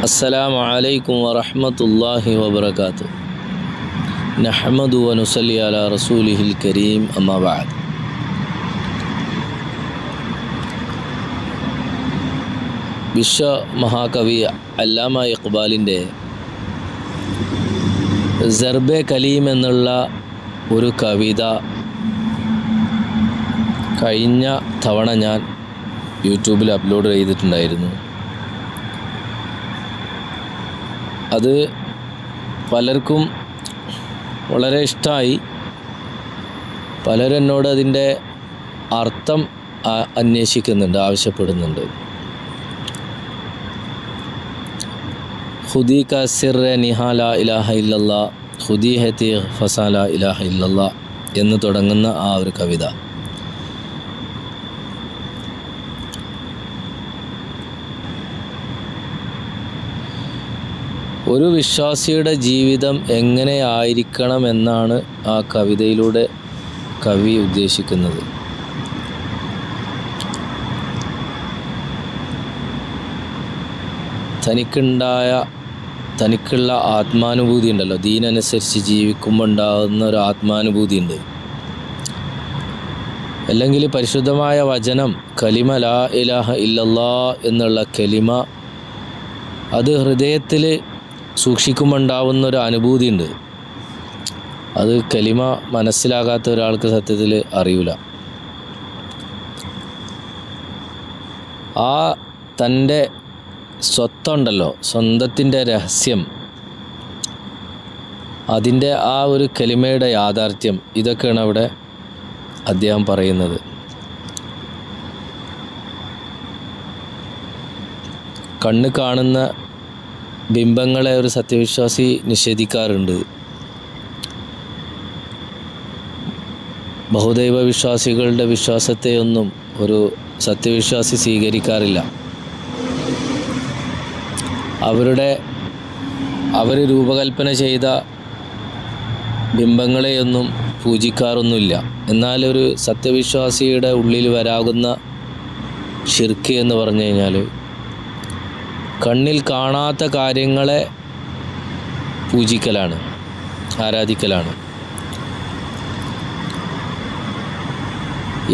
അസ്സലാമു അലൈക്കും വറഹ്മത്തുള്ളാഹി വബറകാതുഹു. നഹ്മദു വനുസല്ലി അലാ റസൂലിഹിൽ കരീം, അമ്മാ ബഅദ്. വിശ്വ മഹാകവി അല്ലാമ ഇഖ്ബാലിൻ്റെ സർബെ കലീം എന്നുള്ള ഒരു കവിത കഴിഞ്ഞ തവണ ഞാൻ യൂട്യൂബിൽ അപ്ലോഡ് ചെയ്തിട്ടുണ്ടായിരുന്നു. അത് പലർക്കും വളരെ ഇഷ്ടമായി. പലരും എന്നോട് അതിൻ്റെ അർത്ഥം അന്വേഷിക്കുന്നുണ്ട്, ആവശ്യപ്പെടുന്നുണ്ട്. ഖുദി കാ സിർറെ നിഹാ ലാ ഇലാഹ ഇല്ലല്ലാ, ഖുദി ഹെ തീ ഫസാ ലാ ഇലാഹ ഇല്ലല്ലാ എന്ന് തുടങ്ങുന്ന ആ ഒരു കവിത. ഒരു വിശ്വാസിയുടെ ജീവിതം എങ്ങനെയായിരിക്കണമെന്നാണ് ആ കവിതയിലൂടെ കവി ഉദ്ദേശിക്കുന്നത്. തനിക്കുള്ള ആത്മാനുഭൂതി ഉണ്ടല്ലോ, ദീനനുസരിച്ച് ജീവിക്കുമ്പോൾ ഉണ്ടാകുന്ന ഒരു ആത്മാനുഭൂതി ഉണ്ട്. അല്ലെങ്കിൽ പരിശുദ്ധമായ വചനം കലിമ ലാ ഇലാഹ ഇല്ലല്ലാ എന്നുള്ള കലിമ, അത് ഹൃദയത്തിൽ സൂക്ഷിക്കുമ്പോൾ ഉണ്ടാവുന്നൊരു അനുഭൂതി ഉണ്ട്. അത് കലിമ മനസ്സിലാകാത്ത ഒരാൾക്ക് സത്യത്തിൽ അറിയില്ല. ആ തൻ്റെ സ്വത്തുണ്ടല്ലോ, സ്വന്തത്തിൻ്റെ രഹസ്യം, അതിൻ്റെ ആ ഒരു കലിമയുടെ യാഥാർത്ഥ്യം, ഇതൊക്കെയാണ് അവിടെ അദ്ദേഹം പറയുന്നത്. കണ്ണ് കാണുന്ന ബിംബങ്ങളെ ഒരു സത്യവിശ്വാസി നിഷേധിക്കാറുണ്ട്. ബഹുദൈവ വിശ്വാസികളുടെ വിശ്വാസത്തെയൊന്നും ഒരു സത്യവിശ്വാസി സ്വീകരിക്കാറില്ല. അവർ രൂപകൽപ്പന ചെയ്ത ബിംബങ്ങളെയൊന്നും പൂജിക്കാറൊന്നുമില്ല. എന്നാൽ ഒരു സത്യവിശ്വാസിയുടെ ഉള്ളിൽ വരാകുന്ന ഷിർക്ക് എന്ന് പറഞ്ഞു കഴിഞ്ഞാൽ കണ്ണിൽ കാണാത്ത കാര്യങ്ങളെ പൂജിക്കലാണ്, ആരാധിക്കലാണ്.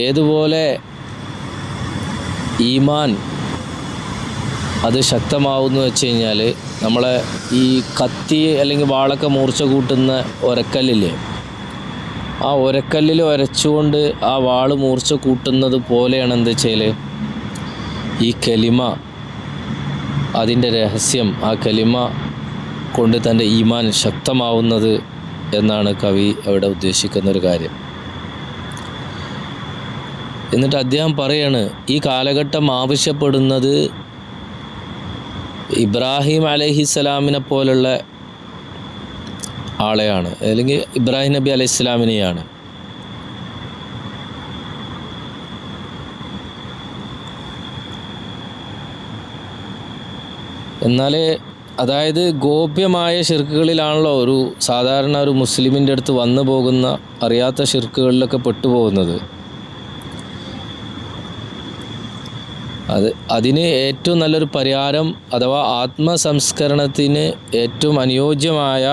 ഏതുപോലെ ഈമാൻ അത് ശക്തമാവുന്നു വെച്ച് കഴിഞ്ഞാൽ, നമ്മളെ ഈ കത്തി അല്ലെങ്കിൽ വാളൊക്കെ മൂർച്ച കൂട്ടുന്ന ഒരക്കല്ലില്ലേ, ആ ഒരക്കല്ലിൽ ഉരച്ചുകൊണ്ട് ആ വാള് മൂർച്ച കൂട്ടുന്നത് പോലെയാണ് എന്താ വെച്ചാൽ ഈ കലിമ, അതിൻ്റെ രഹസ്യം, ആ കലിമ കൊണ്ട് തൻ്റെ ഈമാൻ ശക്തമാവുന്നത് എന്നാണ് കവി അവിടെ ഉദ്ദേശിക്കുന്നൊരു കാര്യം. എന്നിട്ട് അദ്ദേഹം പറയാണ്, ഈ കാലഘട്ടം ആവശ്യപ്പെടുന്നത് ഇബ്രാഹിം അലൈഹിസ്സലാമിനെ പോലുള്ള ആളെയാണ്, അല്ലെങ്കിൽ ഇബ്രാഹിം നബി അലൈഹിസ്സലാമിനെയാണ്. എന്നാൽ അതായത് ഗോപ്യമായ ഷിർക്കുകളിലാണല്ലോ ഒരു സാധാരണ ഒരു മുസ്ലിമിൻ്റെ അടുത്ത് വന്നു പോകുന്ന അറിയാത്ത ഷിർക്കുകളിലൊക്കെ പെട്ടുപോകുന്നത്. അതിന് ഏറ്റവും നല്ലൊരു പരിഹാരം അഥവാ ആത്മസംസ്കരണത്തിന് ഏറ്റവും അനുയോജ്യമായ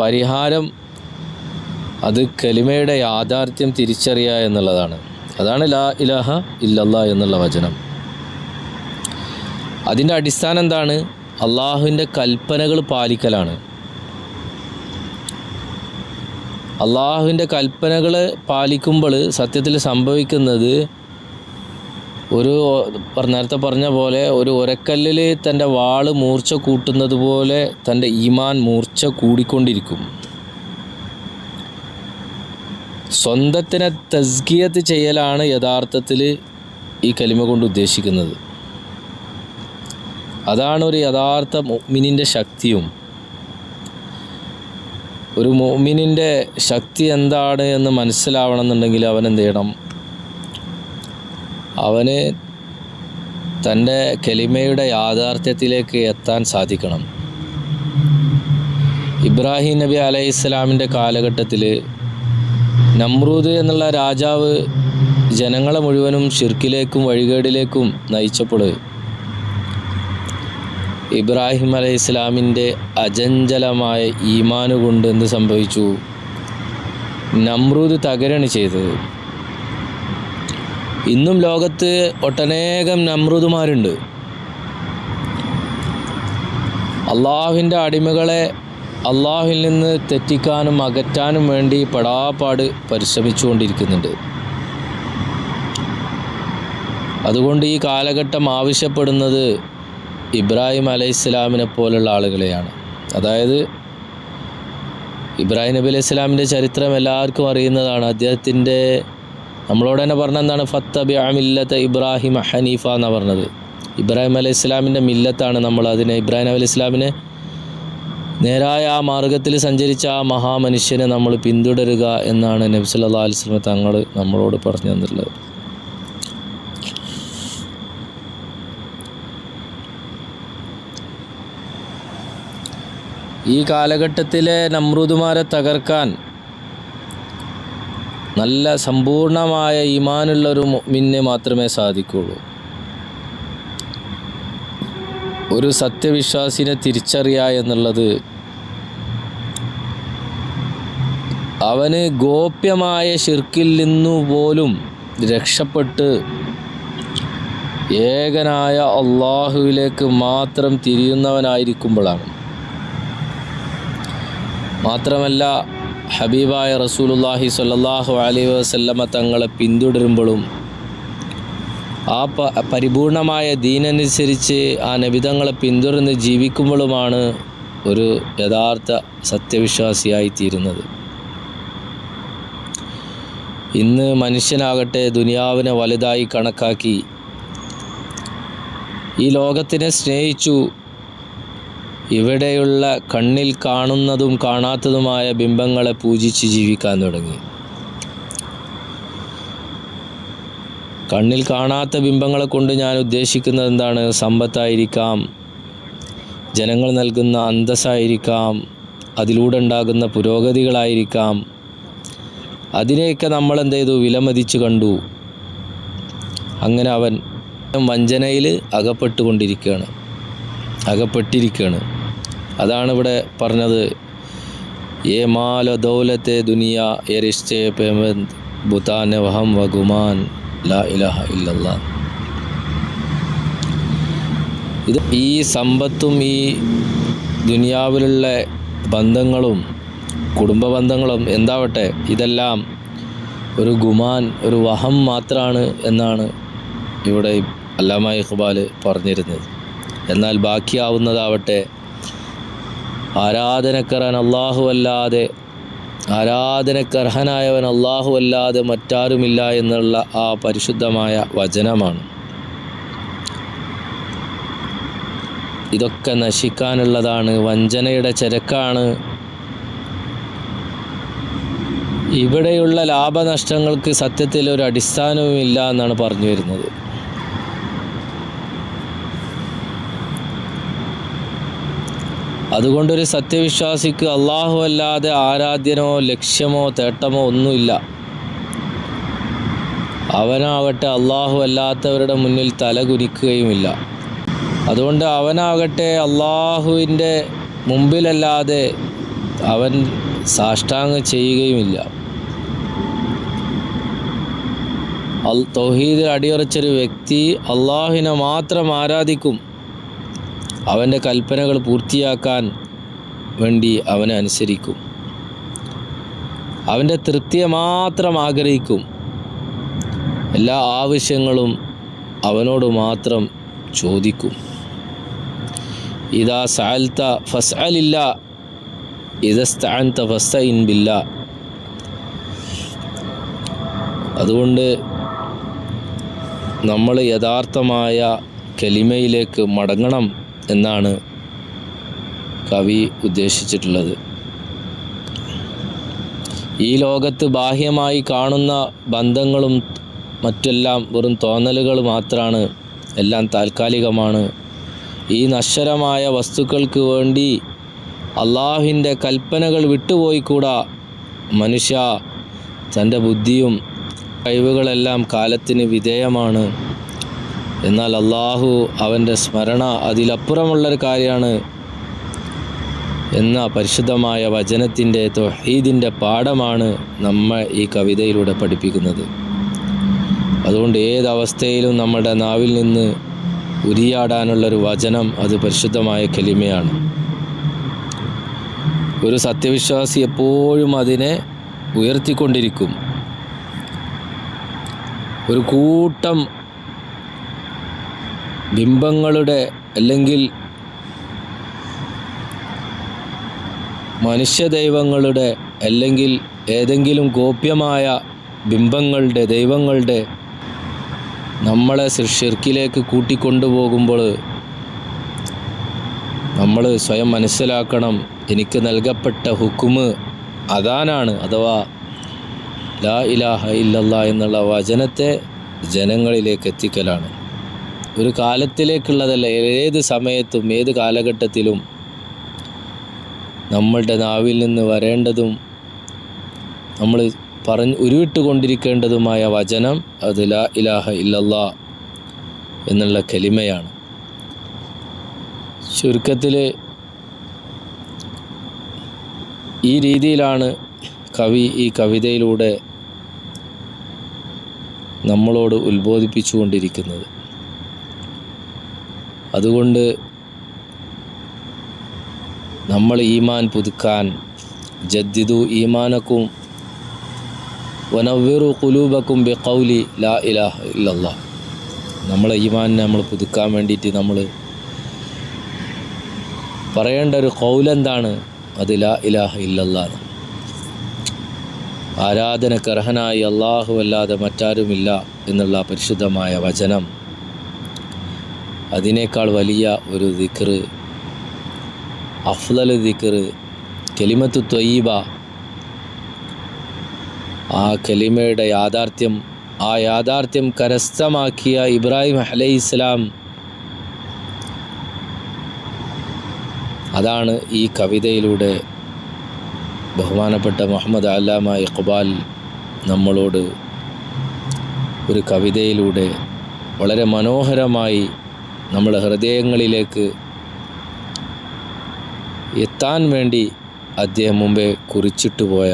പരിഹാരം അത് കലിമയുടെ യാഥാർത്ഥ്യം തിരിച്ചറിയുക എന്നുള്ളതാണ്. അതാണ് ലാ ഇലാഹ ഇല്ലല്ലാ എന്നുള്ള വചനം. അതിൻ്റെ അടിസ്ഥാനം എന്താണ്? അള്ളാഹുവിൻ്റെ കൽപ്പനകൾ പാലിക്കലാണ്. അള്ളാഹുവിൻ്റെ കൽപ്പനകൾ പാലിക്കുമ്പോൾ സത്യത്തിൽ സംഭവിക്കുന്നത് നേരത്തെ പറഞ്ഞ പോലെ ഒരു ഒരക്കല്ലിൽ തൻ്റെ വാള് മൂർച്ച കൂട്ടുന്നത് പോലെ തൻ്റെ ഈമാൻ മൂർച്ച കൂടിക്കൊണ്ടിരിക്കും. സ്വന്തത്തിനെ തസ്കിയത്ത് ചെയ്യലാണ് യഥാർത്ഥത്തിൽ ഈ കലിമ കൊണ്ട് ഉദ്ദേശിക്കുന്നത്. അതാണ് ഒരു യഥാർത്ഥ മുഅ്മിനിൻ്റെ ശക്തിയും. ഒരു മുഅ്മിനിൻ്റെ ശക്തി എന്താണ് എന്ന് മനസ്സിലാവണമെന്നുണ്ടെങ്കിൽ അവൻ എന്ത് ചെയ്യണം? അവന് തൻ്റെ കലിമയുടെ യാഥാർത്ഥ്യത്തിലേക്ക് എത്താൻ സാധിക്കണം. ഇബ്രാഹിം നബി അലൈഹിസ്സലാമിൻ്റെ കാലഘട്ടത്തിൽ നമ്രൂദ് എന്നുള്ള രാജാവ് ജനങ്ങളെ മുഴുവനും ഷിർക്കിലേക്കും വഴികേടിലേക്കും നയിച്ചപ്പോൾ ഇബ്രാഹിം അലൈഹിസ്സലാമിൻ്റെ അചഞ്ചലമായ ഈമാന് കൊണ്ട് എന്ത് സംഭവിച്ചു? നമ്രൂദ് തകരാണ് ചെയ്തത്. ഇന്നും ലോകത്ത് ഒട്ടനേകം നമ്രൂദുമാരുണ്ട്. അള്ളാഹുവിൻ്റെ അടിമകളെ അള്ളാഹുവിൽ നിന്ന് തെറ്റിക്കാനും അകറ്റാനും വേണ്ടി പെടാപ്പാട് പരിശ്രമിച്ചുകൊണ്ടിരിക്കുന്നുണ്ട്. അതുകൊണ്ട് ഈ കാലഘട്ടം ആവശ്യപ്പെടുന്നത് ഇബ്രാഹിം അലൈഹിസ്സലാമിനെ പോലുള്ള ആളുകളെയാണ്. അതായത് ഇബ്രാഹിം നബി അലൈഹി സ്വലാമിൻ്റെ ചരിത്രം എല്ലാവർക്കും അറിയുന്നതാണ്. അദ്ദേഹത്തിൻ്റെ നമ്മളോട് തന്നെ പറഞ്ഞെന്താണ്? ഫത്തബിഅ മില്ലത ഇബ്രാഹിം ഹനീഫ എന്നാണ് പറഞ്ഞത്. ഇബ്രാഹിം അലൈഹി സ്വലാമിൻ്റെ മില്ലത്താണ് നമ്മൾ അതിനെ, ഇബ്രാഹിം നബി അലൈഹി സ്വലാമിനെ നേരായ ആ മാർഗത്തിൽ സഞ്ചരിച്ച ആ മഹാമനുഷ്യനെ നമ്മൾ പിന്തുടരുക എന്നാണ് നബി സല്ലല്ലാഹു അലൈഹി വസല്ലം തങ്ങൾ നമ്മളോട് പറഞ്ഞു തന്നിട്ടുള്ളത്. ഈ കാലഘട്ടത്തിലെ നമ്രൂദുമാരെ തകർക്കാൻ നല്ല സമ്പൂർണമായ ഈമാനുള്ളൊരു മുഅ്മിനിനെ മാത്രമേ സാധിക്കുകയുള്ളൂ. ഒരു സത്യവിശ്വാസിനെ തിരിച്ചറിയുക എന്നുള്ളത് അവന് ഗോപ്യമായ ശിർക്കിൽ നിന്നു പോലും രക്ഷപ്പെട്ട് ഏകനായ അള്ളാഹുവിലേക്ക് മാത്രം തിരിയുന്നവനായിരിക്കുമ്പോഴാണ്. മാത്രമല്ല ഹബീബായ റസൂലുള്ളാഹി സ്വല്ലല്ലാഹു അലൈഹി വസല്ലമ തങ്ങളെ പിന്തുടരുമ്പോഴും ആ പരിപൂർണമായ ദീനനുസരിച്ച് ആ നബിതങ്ങളെ പിന്തുടർന്ന് ജീവിക്കുമ്പോഴുമാണ് ഒരു യഥാർത്ഥ സത്യവിശ്വാസിയായി തീരുന്നത്. ഇന്ന് മനുഷ്യനാകട്ടെ ദുനിയാവിനെ വലുതായി കണക്കാക്കി ഈ ലോകത്തിനെ സ്നേഹിച്ചു ഇവിടെയുള്ള കണ്ണിൽ കാണുന്നതും കാണാത്തതുമായ ബിംബങ്ങളെ പൂജിച്ച് ജീവിക്കാൻ തുടങ്ങി. കണ്ണിൽ കാണാത്ത ബിംബങ്ങളെ കൊണ്ട് ഞാൻ ഉദ്ദേശിക്കുന്നത് എന്താണ്? സമ്പത്തായിരിക്കാം, ജനങ്ങൾ നൽകുന്ന അന്തസ്സായിരിക്കാം, അതിലൂടെ ഉണ്ടാകുന്ന പുരോഗതികളായിരിക്കാം. അതിനെയൊക്കെ നമ്മൾ എന്ത് ചെയ്തു? വിലമതിച്ചു കണ്ടു. അങ്ങനെ അവൻ വഞ്ചനയിൽ അകപ്പെട്ടിരിക്കുകയാണ്. അതാണ് ഇവിടെ പറഞ്ഞത്, ഏ മാല ദൗലത്തെ ദുനിയ ഏ റിശ്തേ പേമന്ത് ബുതാനെ വഹം വഗുമാൻ ലാ ഇലാഹ ഇല്ലല്ലാ. ഇത് ഈ സമ്പത്തും ഈ ദുനിയാവിലുള്ള ബന്ധങ്ങളും കുടുംബ ബന്ധങ്ങളും എന്താവട്ടെ, ഇതെല്ലാം ഒരു ഗുമാൻ, ഒരു വഹം മാത്രമാണ് എന്നാണ് ഇവിടെ അല്ലാമ ഇഖ്ബാൽ പറഞ്ഞിരുന്നത്. എന്നാൽ ബാക്കിയാവുന്നതാവട്ടെ ആരാധനക്കർഹനായവൻ അല്ലാഹു അല്ലാതെ മറ്റാരുമില്ല എന്നുള്ള ആ പരിശുദ്ധമായ വചനമാണ്. ഇതൊക്കെ നശിക്കാനുള്ളതാണ്, വഞ്ചനയുടെ ചരക്കാണ്. ഇവിടെയുള്ള ലാഭനഷ്ടങ്ങൾക്ക് സത്യത്തിൽ ഒരു അടിസ്ഥാനവുമില്ല എന്നാണ് പറഞ്ഞു വരുന്നത്. അതുകൊണ്ടൊരു സത്യവിശ്വാസിക്ക് അള്ളാഹു അല്ലാതെ ആരാധ്യനോ ലക്ഷ്യമോ തേട്ടമോ ഒന്നുമില്ല. അവനാകട്ടെ അള്ളാഹു അല്ലാത്തവരുടെ മുന്നിൽ തലകുനിക്കുകയുമില്ല. അതുകൊണ്ട് അവനാകട്ടെ അള്ളാഹുവിൻ്റെ മുമ്പിലല്ലാതെ അവൻ സാഷ്ടാംഗം ചെയ്യുകയുമില്ല. തൗഹീദിൽ അടിയുറച്ചൊരു വ്യക്തി അള്ളാഹുവിനെ മാത്രം ആരാധിക്കും. അവൻ്റെ കൽപ്പനകൾ പൂർത്തിയാക്കാൻ വേണ്ടി അവനെ അനുസരിക്കും. അവൻ്റെ തൃപ്തിയെ മാത്രം ആഗ്രഹിക്കും. എല്ലാ ആവശ്യങ്ങളും അവനോട് മാത്രം ചോദിക്കും. ഇദാ സഅൽത ഫസ്അലില്ലാ ഇദസ്തഅൻത ഫസ്തഇൻ ബില്ലാ. അതുകൊണ്ട് നമ്മൾ യഥാർത്ഥമായ കലിമയിലേക്ക് മടങ്ങണം എന്നാണ് കവി ഉദ്ദേശിച്ചിട്ടുള്ളത്. ഈ ലോകത്ത് ബാഹ്യമായി കാണുന്ന ബന്ധങ്ങളും മറ്റെല്ലാം വെറും തോന്നലുകൾ മാത്രമാണ്, എല്ലാം താൽക്കാലികമാണ്. ഈ നശ്വരമായ വസ്തുക്കൾക്ക് വേണ്ടി അള്ളാഹുവിൻ്റെ കൽപ്പനകൾ വിട്ടുപോയിക്കൂടാ. മനുഷ്യ തൻ്റെ ബുദ്ധിയും കഴിവുകളെല്ലാം കാലത്തിന് വിധേയമാണ്. എന്നാൽ അള്ളാഹു അവൻ്റെ സ്മരണ അതിലപ്പുറമുള്ളൊരു കാര്യമാണ് എന്ന പരിശുദ്ധമായ വചനത്തിൻ്റെ തൗഹീദിൻ്റെ പാഠമാണ് നമ്മെ ഈ കവിതയിലൂടെ പഠിപ്പിക്കുന്നത്. അതുകൊണ്ട് ഏതവസ്ഥയിലും നമ്മുടെ നാവിൽ നിന്ന് ഉരിയാടാനുള്ളൊരു വചനം അത് പരിശുദ്ധമായ കലിമയാണ്. ഒരു സത്യവിശ്വാസി എപ്പോഴും അതിനെ ഉയർത്തിക്കൊണ്ടിരിക്കും. ഒരു കൂട്ടം ബിംബങ്ങളുടെ അല്ലെങ്കിൽ മനുഷ്യദൈവങ്ങളുടെ അല്ലെങ്കിൽ ഏതെങ്കിലും ഗോപ്യമായ ബിംബങ്ങളുടെ ദൈവങ്ങളുടെ നമ്മളെ ശിർക്കിലേക്ക് കൂട്ടിക്കൊണ്ടുപോകുമ്പോൾ നമ്മൾ സ്വയം മനസ്സിലാക്കണം, എനിക്ക് നൽകപ്പെട്ട ഹുക്കുമ് അദാനാണ്, അഥവാ ലാ ഇലാഹ ഇല്ലല്ലാഹ് എന്നുള്ള വചനത്തെ ജനങ്ങളിലേക്ക് എത്തിക്കലാണ്. ഒരു കാലത്തിലേക്കുള്ളതല്ല, ഏത് സമയത്തും ഏത് കാലഘട്ടത്തിലും നമ്മളുടെ നാവിൽ നിന്ന് വരേണ്ടതും നമ്മൾ ഉരുവിട്ടുകൊണ്ടിരിക്കേണ്ടതുമായ വചനം അത് ലാ ഇലാഹ ഇല്ലല്ലാഹ് എന്നുള്ള കലിമയാണ്. ചുരുക്കത്തിൽ ഈ രീതിയിലാണ് കവി ഈ കവിതയിലൂടെ നമ്മളോട് ഉത്ബോധിപ്പിച്ചുകൊണ്ടിരിക്കുന്നത്. അതുകൊണ്ട് നമ്മൾ ഈമാൻ പുതുക്കാൻ ജദ്ദിദു ഈമാനക്കും വനവ്വിറു ഖുലൂബക്കും ബിഖൗലി ലാ ഇലാഹ ഇല്ലല്ലാഹ്. നമ്മളെ ഈമാനിനെ നമ്മൾ പുതുക്കാൻ വേണ്ടിയിട്ട് നമ്മൾ പറയേണ്ട ഒരു ഖൗലെന്താണ്? അത് ലാ ഇലാഹ ഇല്ലല്ലാഹ്. ആരാധനക്കർഹനായി അല്ലാഹു അല്ലാതെ മറ്റാരുമില്ല എന്നുള്ള പരിശുദ്ധമായ വചനം, അതിനേക്കാൾ വലിയ ഒരു ദിക്ർ, അഫ്ളൽ ദിക്ർ കലിമത്തു ത്വയ്യിബ, ആ കലിമയുടെ യാഥാർത്ഥ്യം കരസ്ഥമാക്കിയ ഇബ്രാഹിം അലൈഹിസ്സലാം, അതാണ് ഈ കവിതയിലൂടെ ബഹുമാനപ്പെട്ട മുഹമ്മദ് അല്ലാമ ഇഖ്ബാൽ നമ്മളോട് ഒരു കവിതയിലൂടെ വളരെ മനോഹരമായി നമ്മുടെ ഹൃദയങ്ങളിലേക്ക് എത്താൻ വേണ്ടി അദ്ദേഹം മുമ്പേ കുറിച്ചിട്ട് പോയ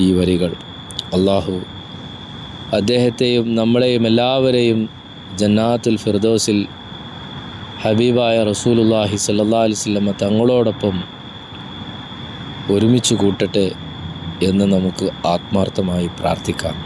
ഈ വരികൾ. അള്ളാഹു അദ്ദേഹത്തെയും നമ്മളെയും എല്ലാവരെയും ജന്നാത്തുൽ ഫിർദൗസിൽ ഹബീബായ റസൂലുള്ളാഹി സ്വല്ലല്ലാഹു അലൈഹി വസല്ലം തങ്ങളോടൊപ്പം ഒരുമിച്ച് കൂട്ടട്ടെ എന്ന് നമുക്ക് ആത്മാർത്ഥമായി പ്രാർത്ഥിക്കാം.